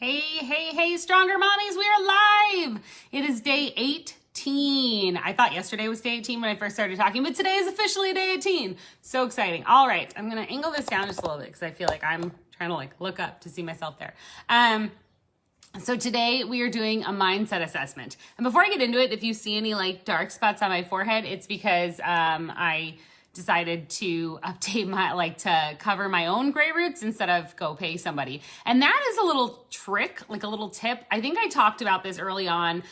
Hey, Stronger Mommies, we are live. It is day 18. I thought yesterday was day 18 when I first started talking, but today is officially day 18. So exciting. All right, I'm gonna angle this down just a little bit because I feel like I'm trying to look up to see myself there. So today we are doing a mindset assessment. And before I get into it, if you see any dark spots on my forehead, it's because I decided to update my, to cover my own gray roots instead of go pay somebody. And that is a little trick, a little tip. I think I talked about this early on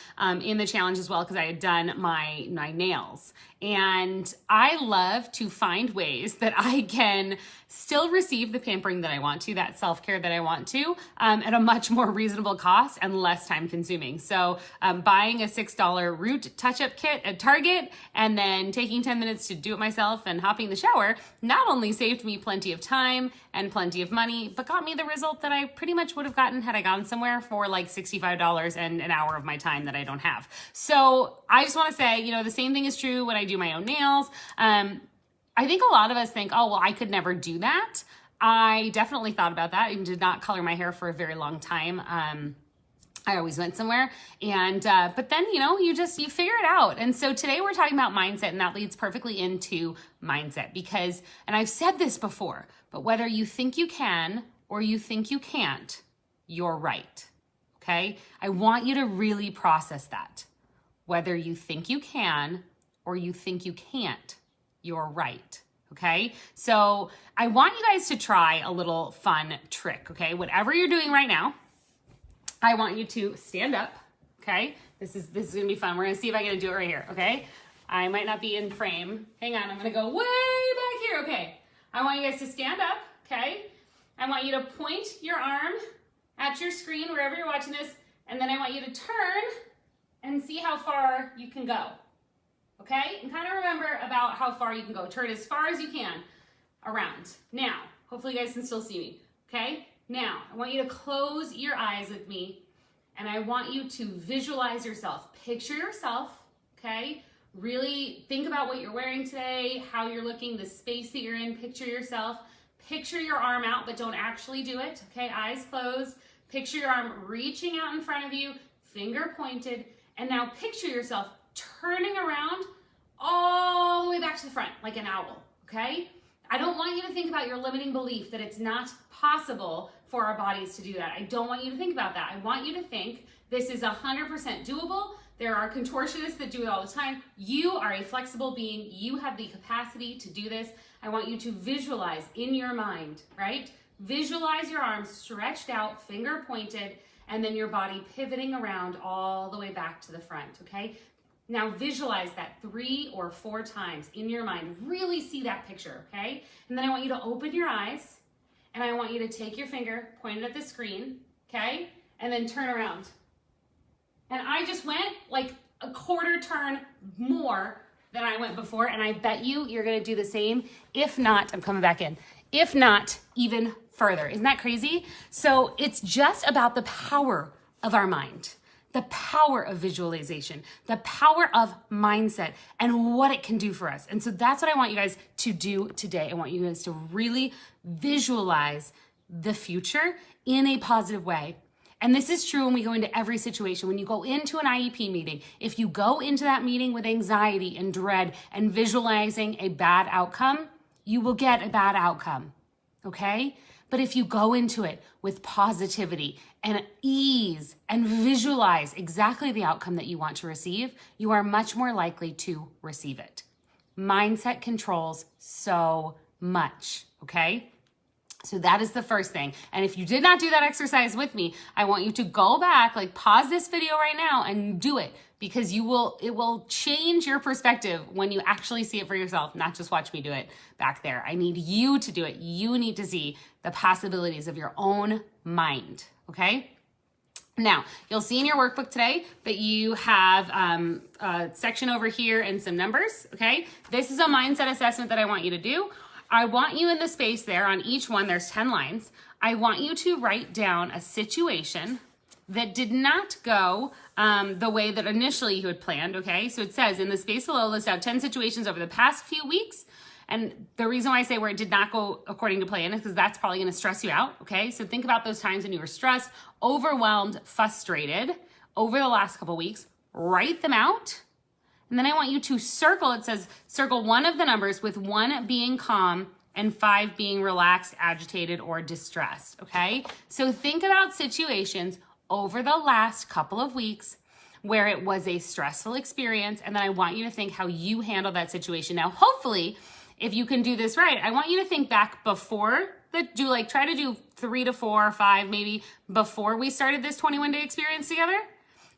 in the challenge as well, because I had done my nails. And I love to find ways that I can still receive the pampering that I want to, that self-care that I want to, at a much more reasonable cost and less time consuming. So buying a $6 root touch-up kit at Target and then taking 10 minutes to do it myself and hopping in the shower not only saved me plenty of time and plenty of money, but got me the result that I pretty much would have gotten had I gone somewhere for $65 and an hour of my time that I don't have. So I just want to say, the same thing is true when I do my own nails. I think a lot of us think, oh, well, I could never do that. I definitely thought about that. I did not color my hair for a very long time. I always went somewhere. And, but then, you figure it out. And so today we're talking about mindset, and that leads perfectly into mindset because, and I've said this before, but whether you think you can or you think you can't, you're right. Okay. I want you to really process that. Whether you think you can or you think you can't, you're right. Okay. So I want you guys to try a little fun trick. Okay. Whatever you're doing right now, I want you to stand up. Okay. This is going to be fun. We're going to see if I can do it right here. Okay. I might not be in frame. Hang on. I'm going to go way back here. Okay. I want you guys to stand up. Okay. I want you to point your arm at your screen, wherever you're watching this. And then I want you to turn and see how far you can go. Okay, and kind of remember about how far you can go. Turn as far as you can around. Now, hopefully you guys can still see me. Okay, now I want you to close your eyes with me, and I want you to visualize yourself. Picture yourself, okay? Really think about what you're wearing today, how you're looking, the space that you're in. Picture yourself. Picture your arm out, but don't actually do it. Okay, eyes closed. Picture your arm reaching out in front of you, finger pointed, and now picture yourself turning around all the way back to the front like an owl, okay? I don't want you to think about your limiting belief that it's not possible for our bodies to do that. I don't want you to think about that. I want you to think this is 100% doable. There are contortionists that do it all the time. You are a flexible being. You have the capacity to do this. I want you to visualize in your mind, right? Visualize your arms stretched out, finger pointed, and then your body pivoting around all the way back to the front, okay? Now visualize that 3 or 4 times in your mind. Really see that picture, okay? And then I want you to open your eyes, and I want you to take your finger, point it at the screen, okay? And then turn around. And I just went a quarter turn more than I went before, and I bet you're gonna do the same. If not, I'm coming back in. If not, even further. Isn't that crazy? So it's just about the power of our mind. The power of visualization, the power of mindset, and what it can do for us. And so that's what I want you guys to do today. I want you guys to really visualize the future in a positive way. And this is true when we go into every situation. When you go into an IEP meeting, if you go into that meeting with anxiety and dread and visualizing a bad outcome, you will get a bad outcome, okay? But if you go into it with positivity and ease and visualize exactly the outcome that you want to receive, you are much more likely to receive it. Mindset controls so much, okay? So that is the first thing. And if you did not do that exercise with me, I want you to go back, pause this video right now and do it, because it will change your perspective when you actually see it for yourself, not just watch me do it back there. I need you to do it. You need to see the possibilities of your own mind, okay? Now, you'll see in your workbook today that you have a section over here and some numbers, okay? This is a mindset assessment that I want you to do. I want you in the space there on each one, there's 10 lines. I want you to write down a situation that did not go the way that initially you had planned, okay? So it says in the space below, list out 10 situations over the past few weeks And the reason why I say where it did not go according to plan is because that's probably going to stress you out. Okay. So think about those times when you were stressed, overwhelmed, frustrated over the last couple weeks. Write them out. And then I want you to circle, it says circle one of the numbers with 1 being calm and 5 being relaxed, agitated, or distressed, okay? So think about situations over the last couple of weeks where it was a stressful experience, and then I want you to think how you handled that situation. Now, hopefully, if you can do this right, I want you to think back before try to do 3 to 4 or 5 maybe before we started this 21-day experience together.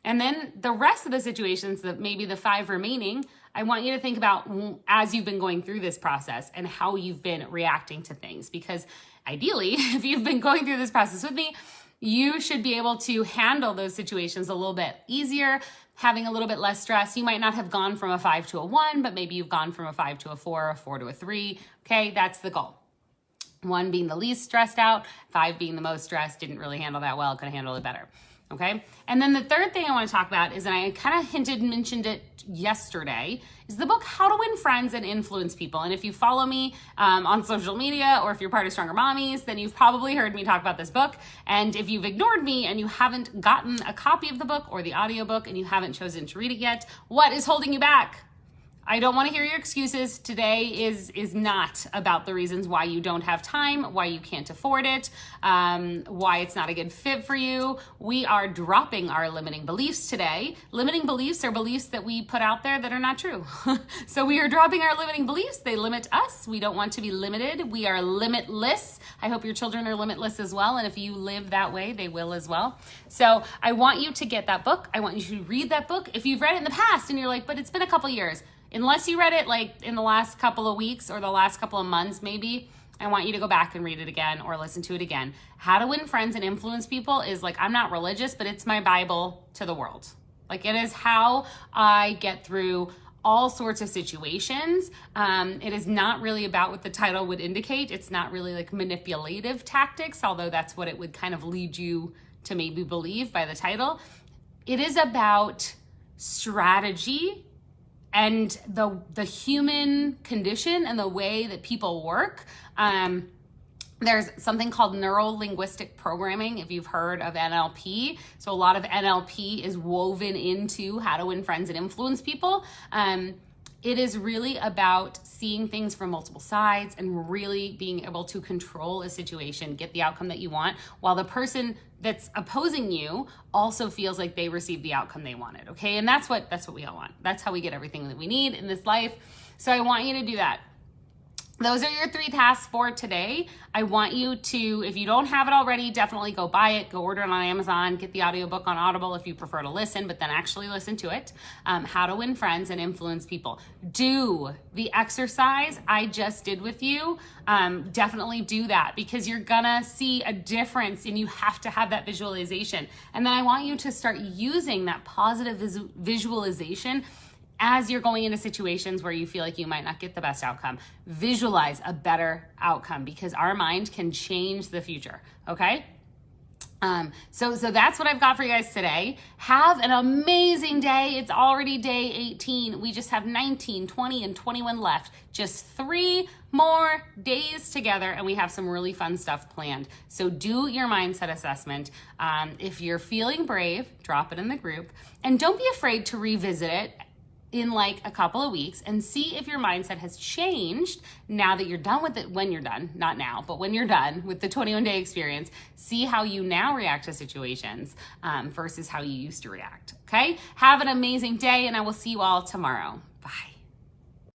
And then the rest of the situations, maybe the 5 remaining, I want you to think about as you've been going through this process and how you've been reacting to things. Because ideally, if you've been going through this process with me, you should be able to handle those situations a little bit easier, having a little bit less stress. You might not have gone from a 5 to a 1, but maybe you've gone from a 5 to a 4, a 4 to a 3. Okay, that's the goal. 1 being the least stressed out, 5 being the most stressed, didn't really handle that well, could have handled it better. Okay. And then the third thing I want to talk about is, and I kind of mentioned it yesterday, is the book, How to Win Friends and Influence People. And if you follow me on social media, or if you're part of Stronger Mommies, then you've probably heard me talk about this book. And if you've ignored me and you haven't gotten a copy of the book or the audiobook and you haven't chosen to read it yet, what is holding you back? I don't want to hear your excuses. Today is not about the reasons why you don't have time, why you can't afford it, why it's not a good fit for you. We are dropping our limiting beliefs today. Limiting beliefs are beliefs that we put out there that are not true. So we are dropping our limiting beliefs. They limit us. We don't want to be limited. We are limitless. I hope your children are limitless as well. And if you live that way, they will as well. So I want you to get that book. I want you to read that book. If you've read it in the past and you're like, but it's been a couple years, unless you read it like in the last couple of weeks or the last couple of months, maybe, I want you to go back and read it again or listen to it again. How to Win Friends and Influence People is like, I'm not religious, but it's my Bible to the world. Like, it is how I get through all sorts of situations. It is not really about what the title would indicate. It's not really like manipulative tactics, although that's what it would kind of lead you to maybe believe by the title. It is about strategy and the human condition and the way that people work. There's something called neuro-linguistic programming, if you've heard of NLP. So a lot of NLP is woven into How to Win Friends and Influence People. It is really about seeing things from multiple sides and really being able to control a situation, get the outcome that you want, while the person that's opposing you also feels like they received the outcome they wanted, okay? And that's what we all want. That's how we get everything that we need in this life. So I want you to do that. Those are your 3 tasks for today. I want you to, if you don't have it already, definitely go buy it, go order it on Amazon, get the audiobook on Audible if you prefer to listen, but then actually listen to it. How to Win Friends and Influence People. Do the exercise I just did with you. Definitely do that, because you're gonna see a difference and you have to have that visualization. And then I want you to start using that positive visualization as you're going into situations where you feel like you might not get the best outcome. Visualize a better outcome, because our mind can change the future, okay? So that's what I've got for you guys today. Have an amazing day. It's already day 18. We just have 19, 20, and 21 left. Just 3 more days together, and we have some really fun stuff planned. So do your mindset assessment. If you're feeling brave, drop it in the group. And don't be afraid to revisit it in like a couple of weeks and see if your mindset has changed now that you're done with it. When you're done, not now, but when you're done with the 21-day experience, see how you now react to situations versus how you used to react, okay? Have an amazing day, and I will see you all tomorrow. Bye.